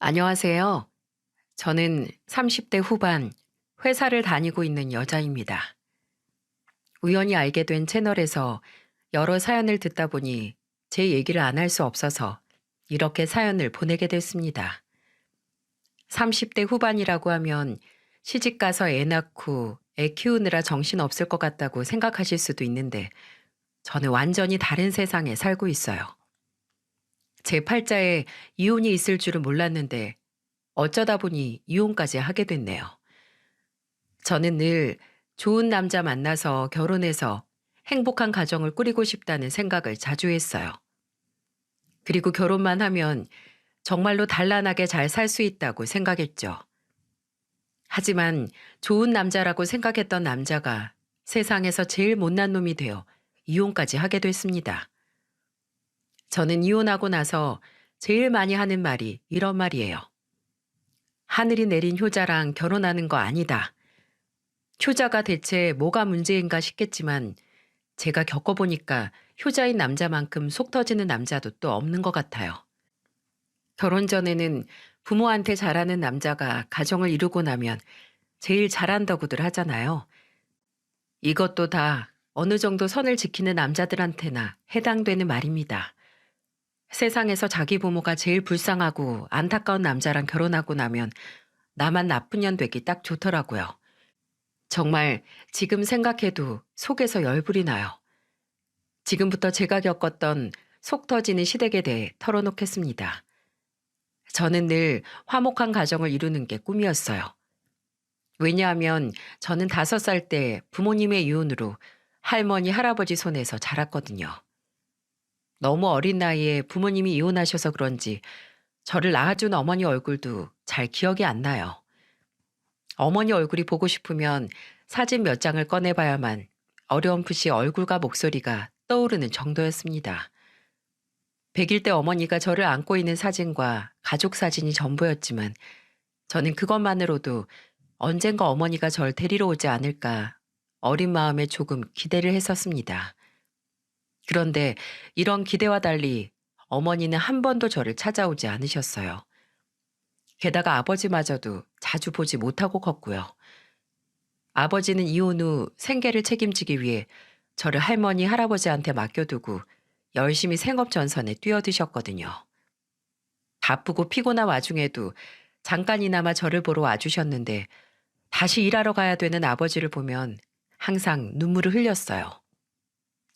안녕하세요. 저는 30대 후반 회사를 다니고 있는 여자입니다. 우연히 알게 된 채널에서 여러 사연을 듣다 보니 제 얘기를 안 할 수 없어서 이렇게 사연을 보내게 됐습니다. 30대 후반이라고 하면 시집 가서 애 낳고 애 키우느라 정신 없을 것 같다고 생각하실 수도 있는데 저는 완전히 다른 세상에 살고 있어요. 제 팔자에 이혼이 있을 줄은 몰랐는데 어쩌다 보니 이혼까지 하게 됐네요. 저는 늘 좋은 남자 만나서 결혼해서 행복한 가정을 꾸리고 싶다는 생각을 자주 했어요. 그리고 결혼만 하면 정말로 단란하게 잘 살 수 있다고 생각했죠. 하지만 좋은 남자라고 생각했던 남자가 세상에서 제일 못난 놈이 되어 이혼까지 하게 됐습니다. 저는 이혼하고 나서 제일 많이 하는 말이 이런 말이에요. 하늘이 내린 효자랑 결혼하는 거 아니다. 효자가 대체 뭐가 문제인가 싶겠지만 제가 겪어보니까 효자인 남자만큼 속 터지는 남자도 또 없는 것 같아요. 결혼 전에는 부모한테 잘하는 남자가 가정을 이루고 나면 제일 잘한다고들 하잖아요. 이것도 다 어느 정도 선을 지키는 남자들한테나 해당되는 말입니다. 세상에서 자기 부모가 제일 불쌍하고 안타까운 남자랑 결혼하고 나면 나만 나쁜 년 되기 딱 좋더라고요. 정말 지금 생각해도 속에서 열불이 나요. 지금부터 제가 겪었던 속 터지는 시댁에 대해 털어놓겠습니다. 저는 늘 화목한 가정을 이루는 게 꿈이었어요. 왜냐하면 저는 5살 때 부모님의 이혼으로 할머니, 할아버지 손에서 자랐거든요. 너무 어린 나이에 부모님이 이혼하셔서 그런지 저를 낳아준 어머니 얼굴도 잘 기억이 안 나요. 어머니 얼굴이 보고 싶으면 사진 몇 장을 꺼내봐야만 어렴풋이 얼굴과 목소리가 떠오르는 정도였습니다. 100일 때 어머니가 저를 안고 있는 사진과 가족 사진이 전부였지만 저는 그것만으로도 언젠가 어머니가 절 데리러 오지 않을까 어린 마음에 조금 기대를 했었습니다. 그런데 이런 기대와 달리 어머니는 한 번도 저를 찾아오지 않으셨어요. 게다가 아버지마저도 자주 보지 못하고 컸고요. 아버지는 이혼 후 생계를 책임지기 위해 저를 할머니, 할아버지한테 맡겨두고 열심히 생업 전선에 뛰어드셨거든요. 바쁘고 피곤한 와중에도 잠깐이나마 저를 보러 와주셨는데 다시 일하러 가야 되는 아버지를 보면 항상 눈물을 흘렸어요.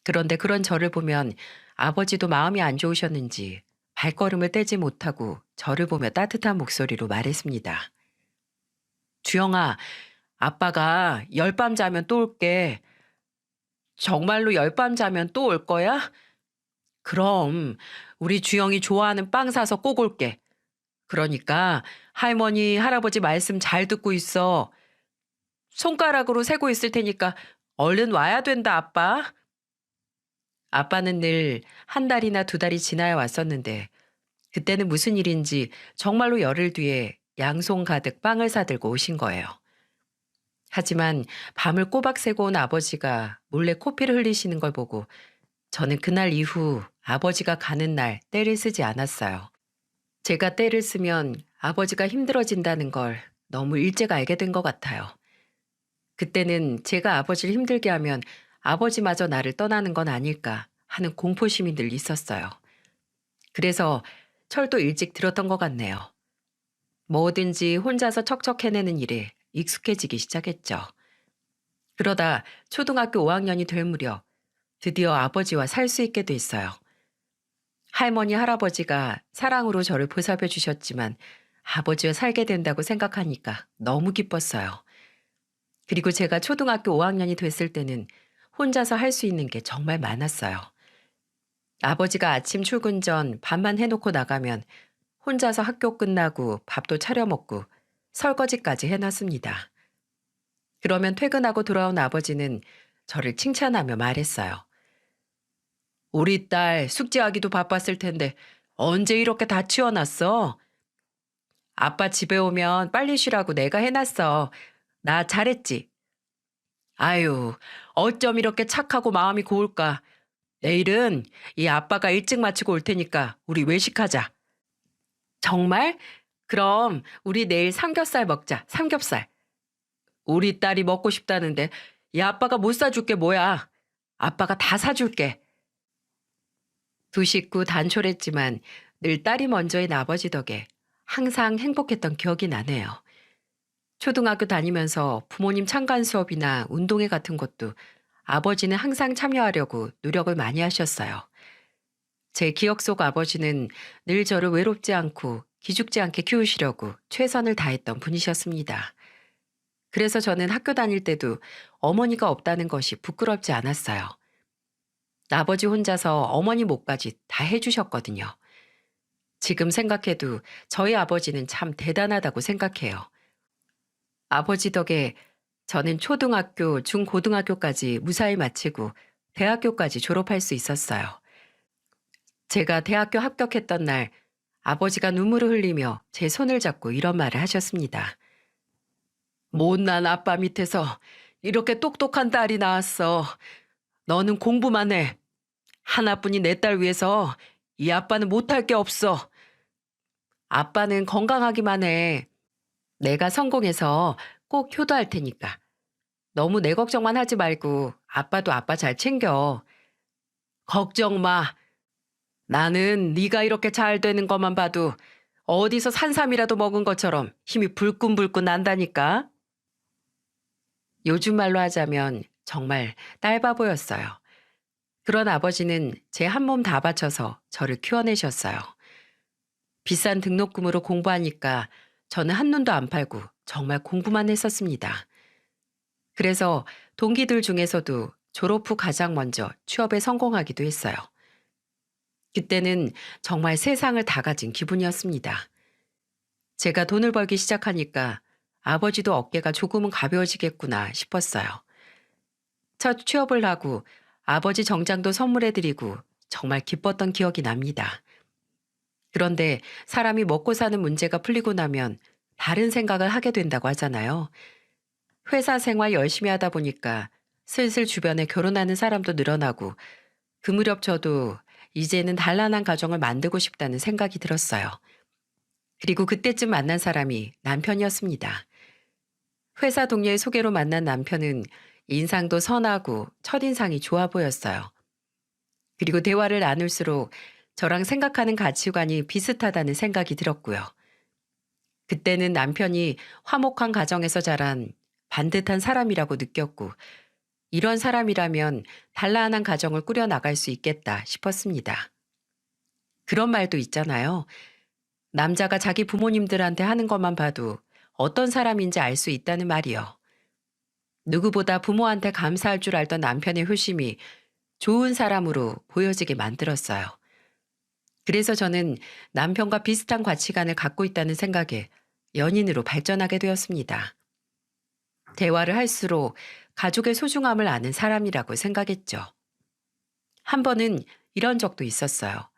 그런데 그런 저를 보면 아버지도 마음이 안 좋으셨는지 발걸음을 떼지 못하고 저를 보며 따뜻한 목소리로 말했습니다. 주영아, 아빠가 열밤 자면 또 올게. 정말로 열밤 자면 또 올 거야? 그럼 우리 주영이 좋아하는 빵 사서 꼭 올게. 그러니까 할머니, 할아버지 말씀 잘 듣고 있어. 손가락으로 세고 있을 테니까 얼른 와야 된다, 아빠. 아빠는 늘 한 달이나 2달이 지나야 왔었는데 그때는 무슨 일인지 정말로 열흘 뒤에 양손 가득 빵을 사들고 오신 거예요. 하지만 밤을 꼬박 새고 온 아버지가 몰래 코피를 흘리시는 걸 보고 저는 그날 이후 아버지가 가는 날 떼를 쓰지 않았어요. 제가 떼를 쓰면 아버지가 힘들어진다는 걸 너무 일찍 알게 된 것 같아요. 그때는 제가 아버지를 힘들게 하면 아버지마저 나를 떠나는 건 아닐까 하는 공포심이 늘 있었어요. 그래서 철도 일찍 들었던 것 같네요. 뭐든지 혼자서 척척 해내는 일에 익숙해지기 시작했죠. 그러다 초등학교 5학년이 될 무렵 드디어 아버지와 살 수 있게 됐어요. 할머니, 할아버지가 사랑으로 저를 보살펴 주셨지만 아버지와 살게 된다고 생각하니까 너무 기뻤어요. 그리고 제가 초등학교 5학년이 됐을 때는 혼자서 할 수 있는 게 정말 많았어요. 아버지가 아침 출근 전 밥만 해놓고 나가면 혼자서 학교 끝나고 밥도 차려 먹고 설거지까지 해놨습니다. 그러면 퇴근하고 돌아온 아버지는 저를 칭찬하며 말했어요. 우리 딸 숙제하기도 바빴을 텐데 언제 이렇게 다 치워놨어? 아빠 집에 오면 빨리 쉬라고 내가 해놨어. 나 잘했지? 아유, 어쩜 이렇게 착하고 마음이 고울까? 내일은 이 아빠가 일찍 마치고 올 테니까 우리 외식하자. 정말? 그럼 우리 내일 삼겹살 먹자. 삼겹살. 우리 딸이 먹고 싶다는데 이 아빠가 못 사줄 게 뭐야. 아빠가 다 사줄게. 두 식구 단촐했지만 늘 딸이 먼저인 아버지 덕에 항상 행복했던 기억이 나네요. 초등학교 다니면서 부모님 참관 수업이나 운동회 같은 것도 아버지는 항상 참여하려고 노력을 많이 하셨어요. 제 기억 속 아버지는 늘 저를 외롭지 않고 기죽지 않게 키우시려고 최선을 다했던 분이셨습니다. 그래서 저는 학교 다닐 때도 어머니가 없다는 것이 부끄럽지 않았어요. 아버지 혼자서 어머니 몫까지 다 해주셨거든요. 지금 생각해도 저희 아버지는 참 대단하다고 생각해요. 아버지 덕에 저는 초등학교, 중고등학교까지 무사히 마치고 대학교까지 졸업할 수 있었어요. 제가 대학교 합격했던 날 아버지가 눈물을 흘리며 제 손을 잡고 이런 말을 하셨습니다. 못난 아빠 밑에서 이렇게 똑똑한 딸이 나왔어. 너는 공부만 해. 하나뿐인 내 딸 위해서 이 아빠는 못할 게 없어. 아빠는 건강하기만 해. 내가 성공해서 꼭 효도할 테니까. 너무 내 걱정만 하지 말고 아빠도 아빠 잘 챙겨. 걱정 마. 나는 네가 이렇게 잘 되는 것만 봐도 어디서 산삼이라도 먹은 것처럼 힘이 불끈불끈 난다니까. 요즘 말로 하자면 정말 딸바보였어요. 그런 아버지는 제 한 몸 다 바쳐서 저를 키워내셨어요. 비싼 등록금으로 공부하니까 저는 한눈도 안 팔고 정말 공부만 했었습니다. 그래서 동기들 중에서도 졸업 후 가장 먼저 취업에 성공하기도 했어요. 그때는 정말 세상을 다 가진 기분이었습니다. 제가 돈을 벌기 시작하니까 아버지도 어깨가 조금은 가벼워지겠구나 싶었어요. 첫 취업을 하고 아버지 정장도 선물해드리고 정말 기뻤던 기억이 납니다. 그런데 사람이 먹고 사는 문제가 풀리고 나면 다른 생각을 하게 된다고 하잖아요. 회사 생활 열심히 하다 보니까 슬슬 주변에 결혼하는 사람도 늘어나고 그 무렵 저도 이제는 단란한 가정을 만들고 싶다는 생각이 들었어요. 그리고 그때쯤 만난 사람이 남편이었습니다. 회사 동료의 소개로 만난 남편은 인상도 선하고 첫인상이 좋아 보였어요. 그리고 대화를 나눌수록 저랑 생각하는 가치관이 비슷하다는 생각이 들었고요. 그때는 남편이 화목한 가정에서 자란 반듯한 사람이라고 느꼈고 이런 사람이라면 단란한 가정을 꾸려나갈 수 있겠다 싶었습니다. 그런 말도 있잖아요. 남자가 자기 부모님들한테 하는 것만 봐도 어떤 사람인지 알 수 있다는 말이요. 누구보다 부모한테 감사할 줄 알던 남편의 효심이 좋은 사람으로 보여지게 만들었어요. 그래서 저는 남편과 비슷한 가치관을 갖고 있다는 생각에 연인으로 발전하게 되었습니다. 대화를 할수록 가족의 소중함을 아는 사람이라고 생각했죠. 한 번은 이런 적도 있었어요.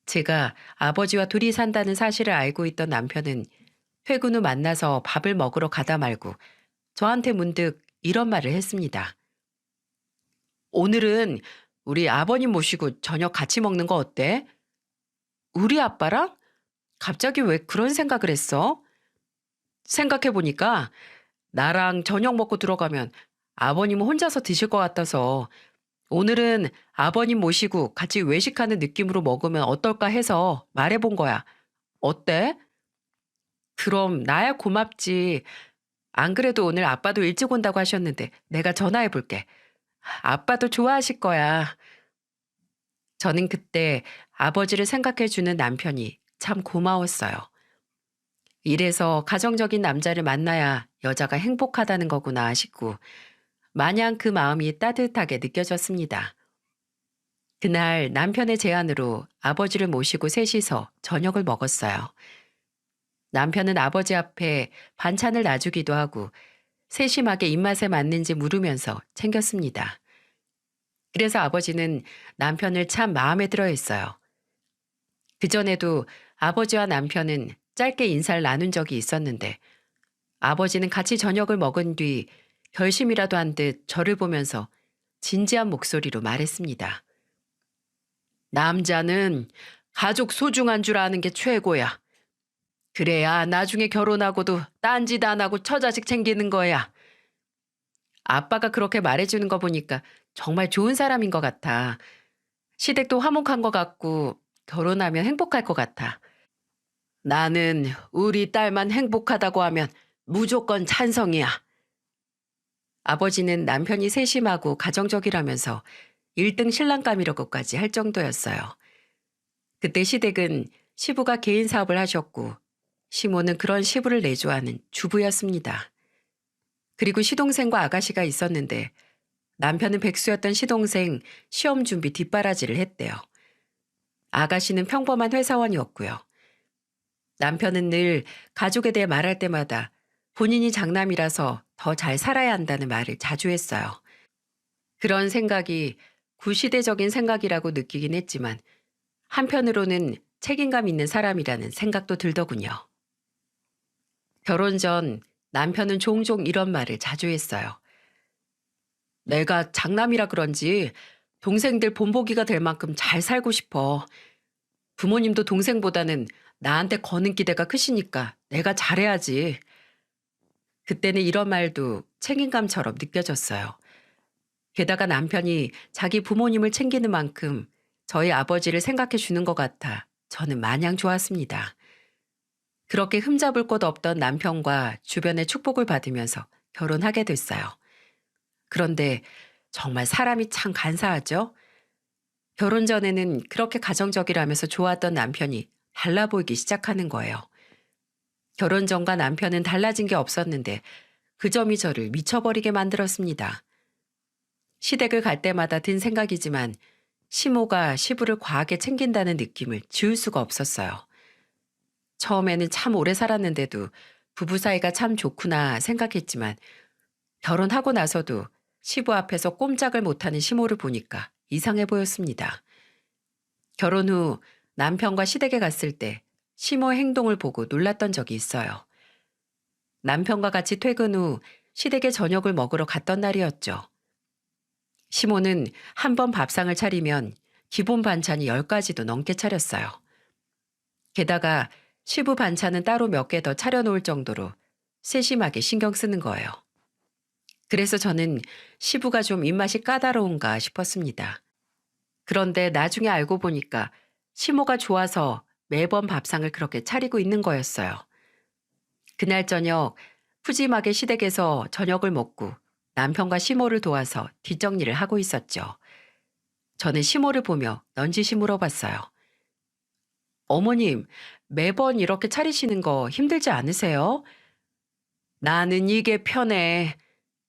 제가 아버지와 둘이 산다는 사실을 알고 있던 남편은 퇴근 후 만나서 밥을 먹으러 가다 말고 저한테 문득 이런 말을 했습니다. 오늘은 우리 아버님 모시고 저녁 같이 먹는 거 어때? 우리 아빠랑? 갑자기 왜 그런 생각을 했어? 생각해보니까 나랑 저녁 먹고 들어가면 아버님은 혼자서 드실 것 같아서 오늘은 아버님 모시고 같이 외식하는 느낌으로 먹으면 어떨까 해서 말해본 거야. 어때? 그럼 나야 고맙지. 안 그래도 오늘 아빠도 일찍 온다고 하셨는데 내가 전화해 볼게. 아빠도 좋아하실 거야. 저는 그때 아버지를 생각해 주는 남편이 참 고마웠어요. 이래서 가정적인 남자를 만나야 여자가 행복하다는 거구나 싶고 마냥 그 마음이 따뜻하게 느껴졌습니다. 그날 남편의 제안으로 아버지를 모시고 셋이서 저녁을 먹었어요. 남편은 아버지 앞에 반찬을 놔주기도 하고 세심하게 입맛에 맞는지 물으면서 챙겼습니다. 그래서 아버지는 남편을 참 마음에 들어 했어요. 그전에도 아버지와 남편은 짧게 인사를 나눈 적이 있었는데 아버지는 같이 저녁을 먹은 뒤 결심이라도 한 듯 저를 보면서 진지한 목소리로 말했습니다. 남자는 가족 소중한 줄 아는 게 최고야. 그래야 나중에 결혼하고도 딴짓 안 하고 처자식 챙기는 거야. 아빠가 그렇게 말해주는 거 보니까 정말 좋은 사람인 것 같아. 시댁도 화목한 것 같고 결혼하면 행복할 것 같아. 나는 우리 딸만 행복하다고 하면 무조건 찬성이야. 아버지는 남편이 세심하고 가정적이라면서 1등 신랑감이라고까지 할 정도였어요. 그때 시댁은 시부가 개인 사업을 하셨고 시모는 그런 시부를 내조하는 주부였습니다. 그리고 시동생과 아가씨가 있었는데 남편은 백수였던 시동생 시험 준비 뒷바라지를 했대요. 아가씨는 평범한 회사원이었고요. 남편은 늘 가족에 대해 말할 때마다 본인이 장남이라서 더 잘 살아야 한다는 말을 자주 했어요. 그런 생각이 구시대적인 생각이라고 느끼긴 했지만 한편으로는 책임감 있는 사람이라는 생각도 들더군요. 결혼 전 남편은 종종 이런 말을 자주 했어요. 내가 장남이라 그런지 동생들 본보기가 될 만큼 잘 살고 싶어. 부모님도 동생보다는 나한테 거는 기대가 크시니까 내가 잘해야지. 그때는 이런 말도 책임감처럼 느껴졌어요. 게다가 남편이 자기 부모님을 챙기는 만큼 저희 아버지를 생각해 주는 것 같아 저는 마냥 좋았습니다. 그렇게 흠잡을 곳 없던 남편과 주변의 축복을 받으면서 결혼하게 됐어요. 그런데 정말 사람이 참 간사하죠? 결혼 전에는 그렇게 가정적이라면서 좋았던 남편이 달라 보이기 시작하는 거예요. 결혼 전과 남편은 달라진 게 없었는데 그 점이 저를 미쳐버리게 만들었습니다. 시댁을 갈 때마다 든 생각이지만 시모가 시부를 과하게 챙긴다는 느낌을 지울 수가 없었어요. 처음에는 참 오래 살았는데도 부부 사이가 참 좋구나 생각했지만 결혼하고 나서도 시부 앞에서 꼼짝을 못하는 시모를 보니까 이상해 보였습니다. 결혼 후 남편과 시댁에 갔을 때 시모의 행동을 보고 놀랐던 적이 있어요. 남편과 같이 퇴근 후 시댁에 저녁을 먹으러 갔던 날이었죠. 시모는 한 번 밥상을 차리면 기본 반찬이 10가지도 넘게 차렸어요. 게다가 시부 반찬은 따로 몇 개 더 차려놓을 정도로 세심하게 신경 쓰는 거예요. 그래서 저는 시부가 좀 입맛이 까다로운가 싶었습니다. 그런데 나중에 알고 보니까 시모가 좋아서 매번 밥상을 그렇게 차리고 있는 거였어요. 그날 저녁 푸짐하게 시댁에서 저녁을 먹고 남편과 시모를 도와서 뒷정리를 하고 있었죠. 저는 시모를 보며 넌지시 물어봤어요. 어머님, 매번 이렇게 차리시는 거 힘들지 않으세요? 나는 이게 편해.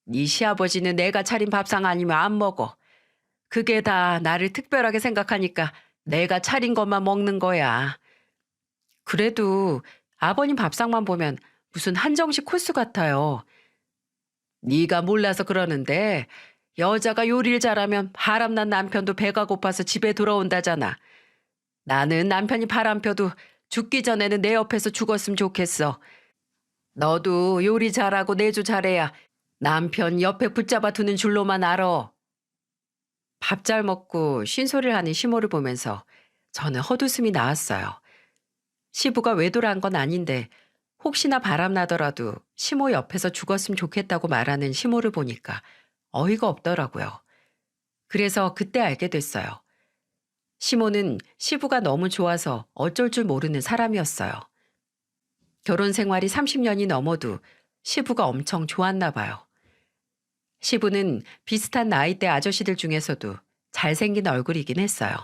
네 시아버지는 내가 차린 밥상 아니면 안 먹어. 그게 다 나를 특별하게 생각하니까 내가 차린 것만 먹는 거야. 그래도 아버님 밥상만 보면 무슨 한정식 코스 같아요. 네가 몰라서 그러는데 여자가 요리를 잘하면 바람난 남편도 배가 고파서 집에 돌아온다잖아. 나는 남편이 바람 펴도 죽기 전에는 내 옆에서 죽었으면 좋겠어. 너도 요리 잘하고 내조 잘해야 남편 옆에 붙잡아 두는 줄로만 알아. 밥 잘 먹고 쉰소리를 하는 시모를 보면서 저는 헛웃음이 나왔어요. 시부가 외도란 건 아닌데 혹시나 바람나더라도 시모 옆에서 죽었으면 좋겠다고 말하는 시모를 보니까 어이가 없더라고요. 그래서 그때 알게 됐어요. 시모는 시부가 너무 좋아서 어쩔 줄 모르는 사람이었어요. 결혼 생활이 30년이 넘어도 시부가 엄청 좋았나 봐요. 시부는 비슷한 나이대 아저씨들 중에서도 잘생긴 얼굴이긴 했어요.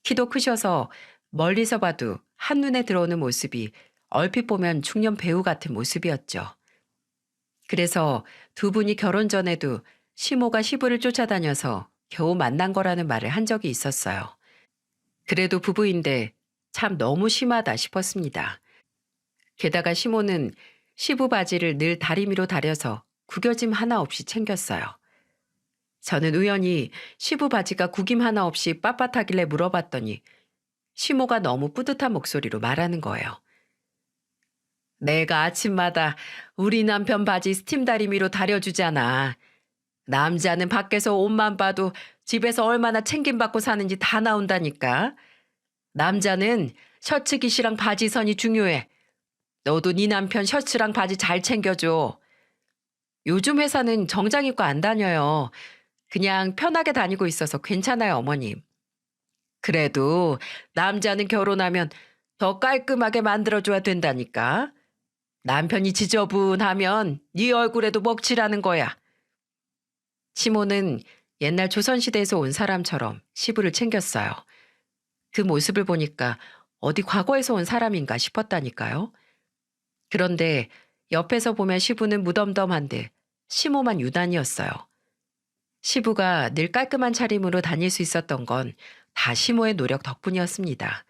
키도 크셔서 멀리서 봐도 한눈에 들어오는 모습이 얼핏 보면 중년 배우 같은 모습이었죠. 그래서 두 분이 결혼 전에도 시모가 시부를 쫓아다녀서 겨우 만난 거라는 말을 한 적이 있었어요. 그래도 부부인데 참 너무 심하다 싶었습니다. 게다가 시모는 시부 바지를 늘 다리미로 다려서 구겨짐 하나 없이 챙겼어요. 저는 우연히 시부 바지가 구김 하나 없이 빳빳하길래 물어봤더니 시모가 너무 뿌듯한 목소리로 말하는 거예요. 내가 아침마다 우리 남편 바지 스팀 다리미로 다려주잖아. 남자는 밖에서 옷만 봐도 집에서 얼마나 챙김받고 사는지 다 나온다니까. 남자는 셔츠 깃이랑 바지 선이 중요해. 너도 네 남편 셔츠랑 바지 잘 챙겨줘. 요즘 회사는 정장 입고 안 다녀요. 그냥 편하게 다니고 있어서 괜찮아요, 어머님. 그래도 남자는 결혼하면 더 깔끔하게 만들어줘야 된다니까. 남편이 지저분하면 네 얼굴에도 먹칠하는 거야. 시모는 옛날 조선시대에서 온 사람처럼 시부를 챙겼어요. 그 모습을 보니까 어디 과거에서 온 사람인가 싶었다니까요. 그런데 옆에서 보면 시부는 무덤덤한데 시모만 유난이었어요. 시부가 늘 깔끔한 차림으로 다닐 수 있었던 건 다 시모의 노력 덕분이었습니다.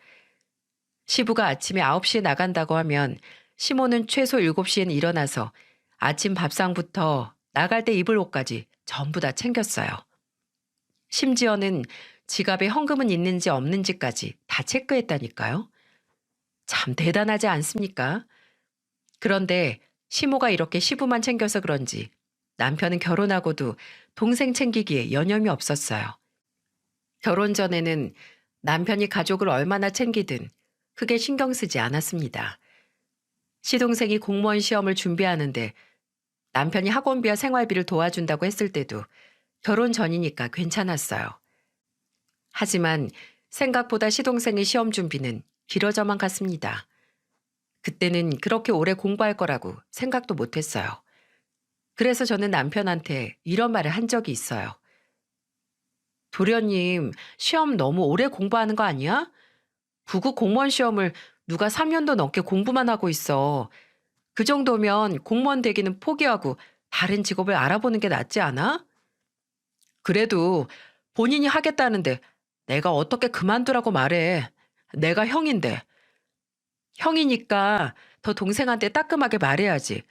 시부가 아침에 9시에 나간다고 하면 시모는 최소 7시에는 일어나서 아침 밥상부터 나갈 때 입을 옷까지 전부 다 챙겼어요. 심지어는 지갑에 현금은 있는지 없는지까지 다 체크했다니까요. 참 대단하지 않습니까? 그런데 시모가 이렇게 시부만 챙겨서 그런지 남편은 결혼하고도 동생 챙기기에 여념이 없었어요. 결혼 전에는 남편이 가족을 얼마나 챙기든 크게 신경 쓰지 않았습니다. 시동생이 공무원 시험을 준비하는데 남편이 학원비와 생활비를 도와준다고 했을 때도 결혼 전이니까 괜찮았어요. 하지만 생각보다 시동생의 시험 준비는 길어져만 갔습니다. 그때는 그렇게 오래 공부할 거라고 생각도 못 했어요. 그래서 저는 남편한테 이런 말을 한 적이 있어요. 도련님, 시험 너무 오래 공부하는 거 아니야? 부국 공무원 시험을 누가 3년도 넘게 공부만 하고 있어. 그 정도면 공무원 되기는 포기하고 다른 직업을 알아보는 게 낫지 않아? 그래도 본인이 하겠다는데 내가 어떻게 그만두라고 말해. 내가 형인데. 형이니까 더 동생한테 따끔하게 말해야지.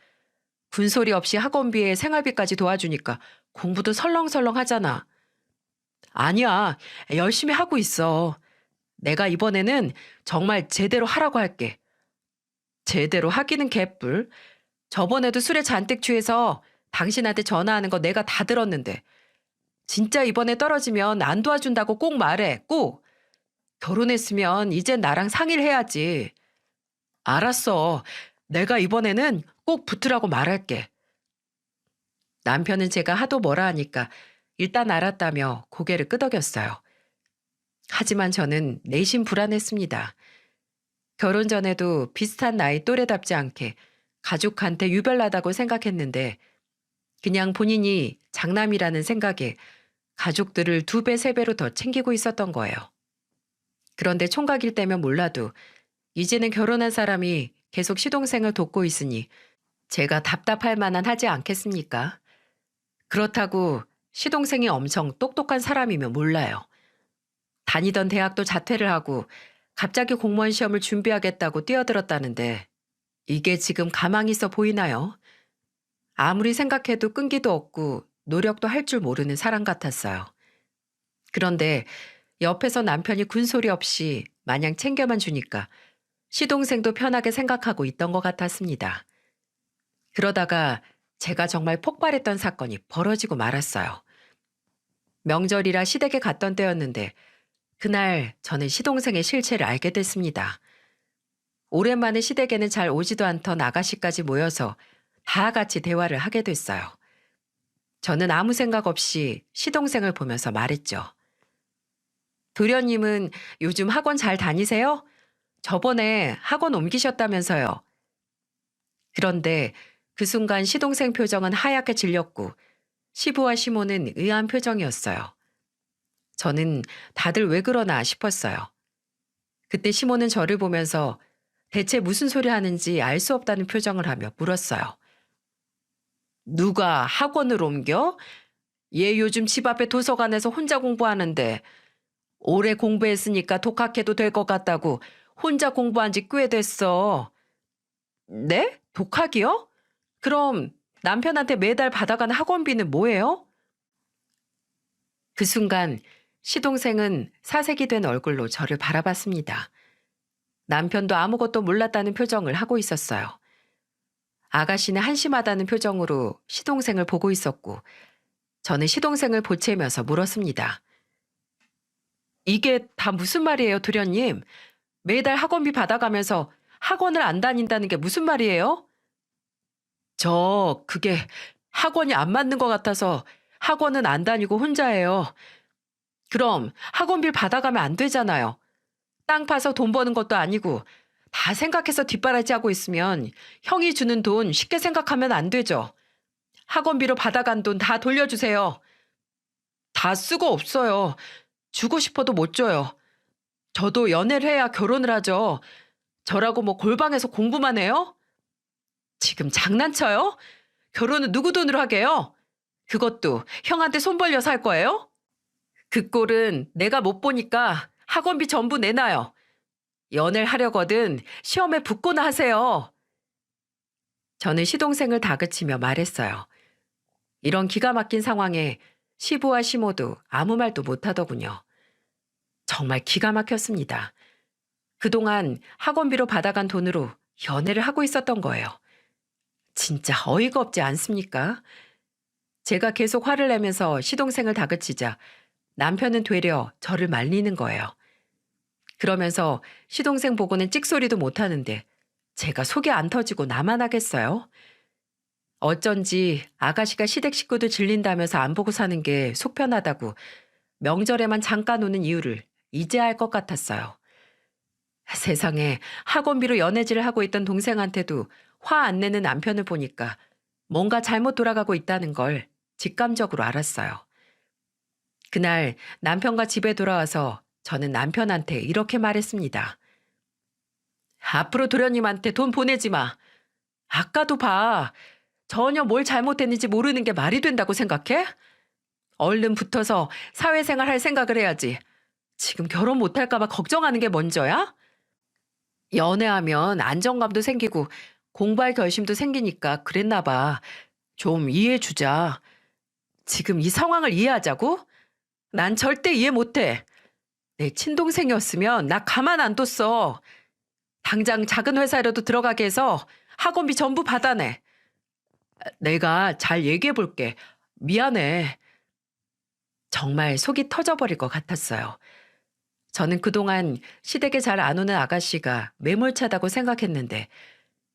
군소리 없이 학원비에 생활비까지 도와주니까 공부도 설렁설렁 하잖아. 아니야, 열심히 하고 있어. 내가 이번에는 정말 제대로 하라고 할게. 제대로 하기는 개뿔. 저번에도 술에 잔뜩 취해서 당신한테 전화하는 거 내가 다 들었는데 진짜 이번에 떨어지면 안 도와준다고 꼭 말해. 꼭. 결혼했으면 이젠 나랑 상의를 해야지. 알았어. 내가 이번에는 꼭 붙으라고 말할게. 남편은 제가 하도 뭐라 하니까 일단 알았다며 고개를 끄덕였어요. 하지만 저는 내심 불안했습니다. 결혼 전에도 비슷한 나이 또래답지 않게 가족한테 유별나다고 생각했는데 그냥 본인이 장남이라는 생각에 가족들을 2배, 3배로 더 챙기고 있었던 거예요. 그런데 총각일 때면 몰라도 이제는 결혼한 사람이 계속 시동생을 돕고 있으니 제가 답답할 만한 하지 않겠습니까? 그렇다고 시동생이 엄청 똑똑한 사람이면 몰라요. 다니던 대학도 자퇴를 하고 갑자기 공무원 시험을 준비하겠다고 뛰어들었다는데 이게 지금 가망이 있어 보이나요? 아무리 생각해도 끈기도 없고 노력도 할 줄 모르는 사람 같았어요. 그런데 옆에서 남편이 군소리 없이 마냥 챙겨만 주니까 시동생도 편하게 생각하고 있던 것 같았습니다. 그러다가 제가 정말 폭발했던 사건이 벌어지고 말았어요. 명절이라 시댁에 갔던 때였는데 그날 저는 시동생의 실체를 알게 됐습니다. 오랜만에 시댁에는 잘 오지도 않던 아가씨까지 모여서 다 같이 대화를 하게 됐어요. 저는 아무 생각 없이 시동생을 보면서 말했죠. 도련님은 요즘 학원 잘 다니세요? 저번에 학원 옮기셨다면서요. 그런데 그 순간 시동생 표정은 하얗게 질렸고 시부와 시모는 의아한 표정이었어요. 저는 다들 왜 그러나 싶었어요. 그때 시모는 저를 보면서 대체 무슨 소리 하는지 알 수 없다는 표정을 하며 물었어요. 누가 학원을 옮겨? 얘 요즘 집 앞에 도서관에서 혼자 공부하는데 오래 공부했으니까 독학해도 될 것 같다고 혼자 공부한 지 꽤 됐어. 네? 독학이요? 그럼 남편한테 매달 받아가는 학원비는 뭐예요? 그 순간 시동생은 사색이 된 얼굴로 저를 바라봤습니다. 남편도 아무것도 몰랐다는 표정을 하고 있었어요. 아가씨는 한심하다는 표정으로 시동생을 보고 있었고 저는 시동생을 보채면서 물었습니다. 이게 다 무슨 말이에요, 도련님? 매달 학원비 받아가면서 학원을 안 다닌다는 게 무슨 말이에요? 그게 학원이 안 맞는 것 같아서 학원은 안 다니고 혼자예요. 그럼 학원비를 받아가면 안 되잖아요. 땅 파서 돈 버는 것도 아니고 다 생각해서 뒷바라지하고 있으면 형이 주는 돈 쉽게 생각하면 안 되죠. 학원비로 받아간 돈 다 돌려주세요. 다 쓰고 없어요. 주고 싶어도 못 줘요. 저도 연애를 해야 결혼을 하죠. 저라고 뭐 골방에서 공부만 해요? 지금 장난쳐요? 결혼은 누구 돈으로 하게요? 그것도 형한테 손 벌려서 할 거예요? 그 꼴은 내가 못 보니까 학원비 전부 내놔요. 연애를 하려거든 시험에 붙고나 하세요. 저는 시동생을 다그치며 말했어요. 이런 기가 막힌 상황에 시부와 시모도 아무 말도 못하더군요. 정말 기가 막혔습니다. 그동안 학원비로 받아간 돈으로 연애를 하고 있었던 거예요. 진짜 어이가 없지 않습니까? 제가 계속 화를 내면서 시동생을 다그치자 남편은 되려 저를 말리는 거예요. 그러면서 시동생 보고는 찍소리도 못하는데 제가 속이 안 터지고 나만 하겠어요? 어쩐지 아가씨가 시댁 식구들 질린다면서 안 보고 사는 게 속편하다고 명절에만 잠깐 오는 이유를 이제 알 것 같았어요. 세상에 학원비로 연애질을 하고 있던 동생한테도 화 안 내는 남편을 보니까 뭔가 잘못 돌아가고 있다는 걸 직감적으로 알았어요. 그날 남편과 집에 돌아와서 저는 남편한테 이렇게 말했습니다. 앞으로 도련님한테 돈 보내지 마. 아까도 봐. 전혀 뭘 잘못했는지 모르는 게 말이 된다고 생각해? 얼른 붙어서 사회생활 할 생각을 해야지. 지금 결혼 못할까 봐 걱정하는 게 먼저야? 연애하면 안정감도 생기고 공부할 결심도 생기니까 그랬나 봐. 좀 이해해 주자. 지금 이 상황을 이해하자고? 난 절대 이해 못해. 내 친동생이었으면 나 가만 안 뒀어. 당장 작은 회사라도 들어가게 해서 학원비 전부 받아내. 내가 잘 얘기해 볼게. 미안해. 정말 속이 터져버릴 것 같았어요. 저는 그동안 시댁에 잘 안 오는 아가씨가 매몰차다고 생각했는데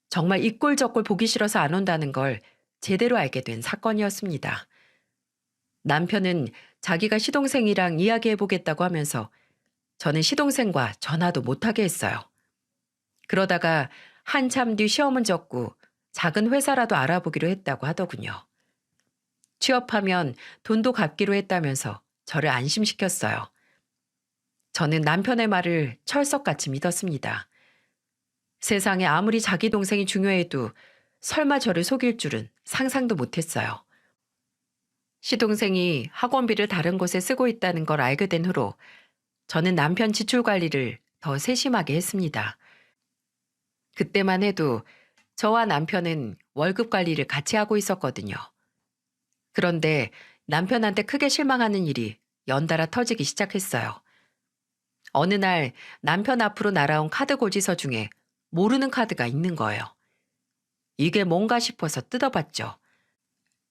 정말 이 꼴 저 꼴 보기 싫어서 안 온다는 걸 제대로 알게 된 사건이었습니다. 남편은 자기가 시동생이랑 이야기해 보겠다고 하면서 저는 시동생과 전화도 못하게 했어요. 그러다가 한참 뒤 시험은 접고 작은 회사라도 알아보기로 했다고 하더군요. 취업하면 돈도 갚기로 했다면서 저를 안심시켰어요. 저는 남편의 말을 철석같이 믿었습니다. 세상에 아무리 자기 동생이 중요해도 설마 저를 속일 줄은 상상도 못했어요. 시동생이 학원비를 다른 곳에 쓰고 있다는 걸 알게 된 후로 저는 남편 지출 관리를 더 세심하게 했습니다. 그때만 해도 저와 남편은 월급 관리를 같이 하고 있었거든요. 그런데 남편한테 크게 실망하는 일이 연달아 터지기 시작했어요. 어느 날 남편 앞으로 날아온 카드 고지서 중에 모르는 카드가 있는 거예요. 이게 뭔가 싶어서 뜯어봤죠.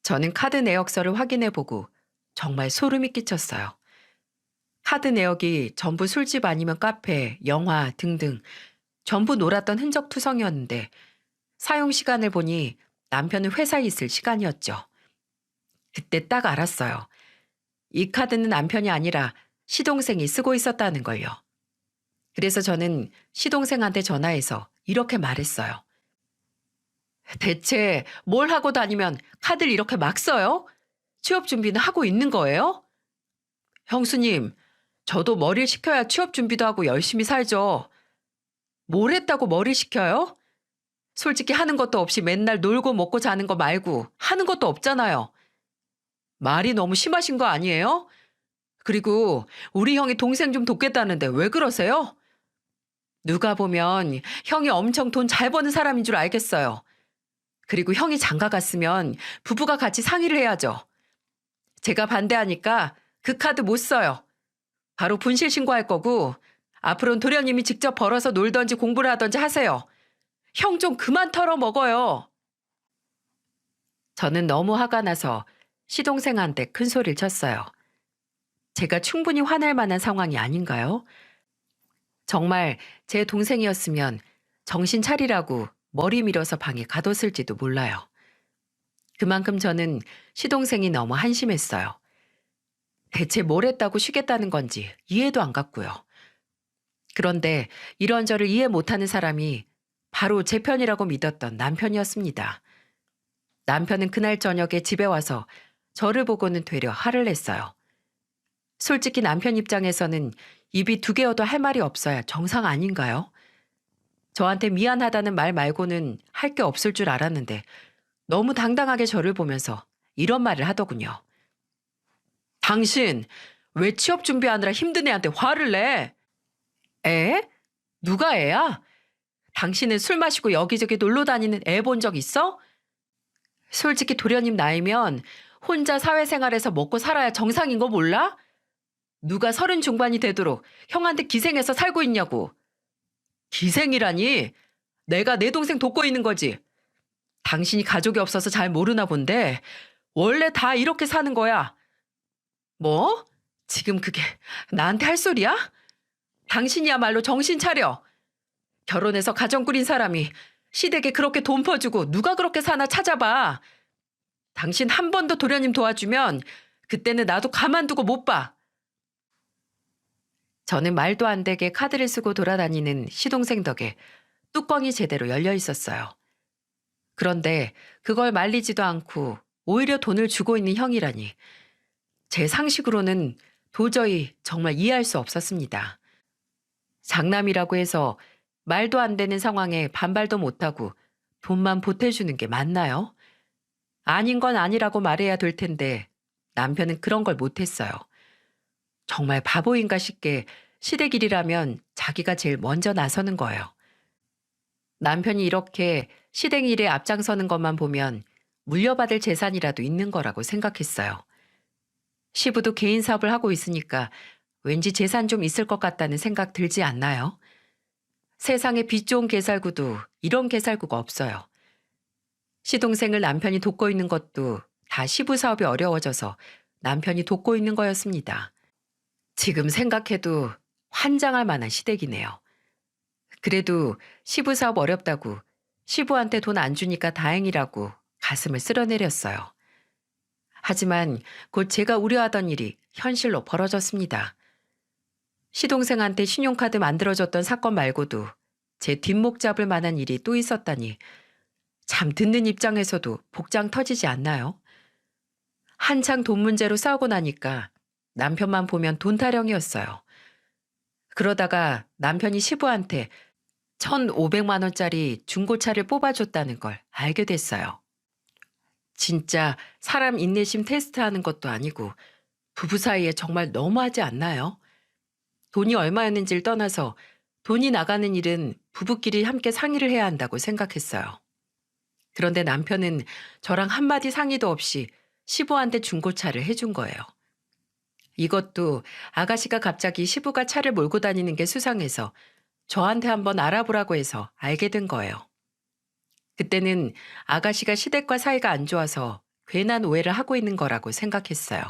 저는 카드 내역서를 확인해보고 정말 소름이 끼쳤어요. 카드 내역이 전부 술집 아니면 카페, 영화 등등 전부 놀았던 흔적 투성이었는데 사용 시간을 보니 남편은 회사에 있을 시간이었죠. 그때 딱 알았어요. 이 카드는 남편이 아니라 시동생이 쓰고 있었다는 걸요. 그래서 저는 시동생한테 전화해서 이렇게 말했어요. 대체 뭘 하고 다니면 카드를 이렇게 막 써요? 취업 준비는 하고 있는 거예요? 형수님, 저도 머리를 식혀야 취업 준비도 하고 열심히 살죠. 뭘 했다고 머리 식혀요? 솔직히 하는 것도 없이 맨날 놀고 먹고 자는 거 말고 하는 것도 없잖아요. 말이 너무 심하신 거 아니에요? 그리고 우리 형이 동생 좀 돕겠다는데 왜 그러세요? 누가 보면 형이 엄청 돈 잘 버는 사람인 줄 알겠어요. 그리고 형이 장가 갔으면 부부가 같이 상의를 해야죠. 제가 반대하니까 그 카드 못 써요. 바로 분실 신고할 거고 앞으로는 도련님이 직접 벌어서 놀던지 공부를 하던지 하세요. 형 좀 그만 털어먹어요. 저는 너무 화가 나서 시동생한테 큰 소리를 쳤어요. 제가 충분히 화낼 만한 상황이 아닌가요? 정말 제 동생이었으면 정신 차리라고 머리 밀어서 방에 가뒀을지도 몰라요. 그만큼 저는 시동생이 너무 한심했어요. 대체 뭘 했다고 쉬겠다는 건지 이해도 안 갔고요. 그런데 이런 저를 이해 못하는 사람이 바로 제 편이라고 믿었던 남편이었습니다. 남편은 그날 저녁에 집에 와서 저를 보고는 되려 화를 냈어요. 솔직히 남편 입장에서는 입이 두 개여도 할 말이 없어야 정상 아닌가요? 저한테 미안하다는 말 말고는 할 게 없을 줄 알았는데 너무 당당하게 저를 보면서 이런 말을 하더군요. 당신 왜 취업 준비하느라 힘든 애한테 화를 내? 애? 누가 애야? 당신은 술 마시고 여기저기 놀러 다니는 애 본 적 있어? 솔직히 도련님 나이면 혼자 사회생활에서 먹고 살아야 정상인 거 몰라? 누가 30 중반이 되도록 형한테 기생해서 살고 있냐고. 기생이라니? 내가 내 동생 돕고 있는 거지. 당신이 가족이 없어서 잘 모르나 본데 원래 다 이렇게 사는 거야. 뭐? 지금 그게 나한테 할 소리야? 당신이야말로 정신 차려. 결혼해서 가정 꾸린 사람이 시댁에 그렇게 돈 퍼주고 누가 그렇게 사나 찾아봐. 당신 한 번 더 도련님 도와주면 그때는 나도 가만두고 못 봐. 저는 말도 안 되게 카드를 쓰고 돌아다니는 시동생 덕에 뚜껑이 제대로 열려 있었어요. 그런데 그걸 말리지도 않고 오히려 돈을 주고 있는 형이라니. 제 상식으로는 도저히 정말 이해할 수 없었습니다. 장남이라고 해서 말도 안 되는 상황에 반발도 못하고 돈만 보태주는 게 맞나요? 아닌 건 아니라고 말해야 될 텐데 남편은 그런 걸 못했어요. 정말 바보인가 싶게 시댁 일이라면 자기가 제일 먼저 나서는 거예요. 남편이 이렇게 시댁 일에 앞장서는 것만 보면 물려받을 재산이라도 있는 거라고 생각했어요. 시부도 개인 사업을 하고 있으니까 왠지 재산 좀 있을 것 같다는 생각 들지 않나요? 세상에 빚 좋은 개살구도 이런 개살구가 없어요. 시동생을 남편이 돕고 있는 것도 다 시부 사업이 어려워져서 남편이 돕고 있는 거였습니다. 지금 생각해도 환장할 만한 시댁이네요. 그래도 시부 사업 어렵다고 시부한테 돈 안 주니까 다행이라고 가슴을 쓸어내렸어요. 하지만 곧 제가 우려하던 일이 현실로 벌어졌습니다. 시동생한테 신용카드 만들어줬던 사건 말고도 제 뒷목 잡을 만한 일이 또 있었다니 참 듣는 입장에서도 복장 터지지 않나요? 한창 돈 문제로 싸우고 나니까 남편만 보면 돈 타령이었어요. 그러다가 남편이 시부한테 1,500만 원짜리 중고차를 뽑아줬다는 걸 알게 됐어요. 진짜 사람 인내심 테스트하는 것도 아니고 부부 사이에 정말 너무하지 않나요? 돈이 얼마였는지를 떠나서 돈이 나가는 일은 부부끼리 함께 상의를 해야 한다고 생각했어요. 그런데 남편은 저랑 한마디 상의도 없이 시부한테 중고차를 해준 거예요. 이것도 아가씨가 갑자기 시부가 차를 몰고 다니는 게 수상해서 저한테 한번 알아보라고 해서 알게 된 거예요. 그때는 아가씨가 시댁과 사이가 안 좋아서 괜한 오해를 하고 있는 거라고 생각했어요.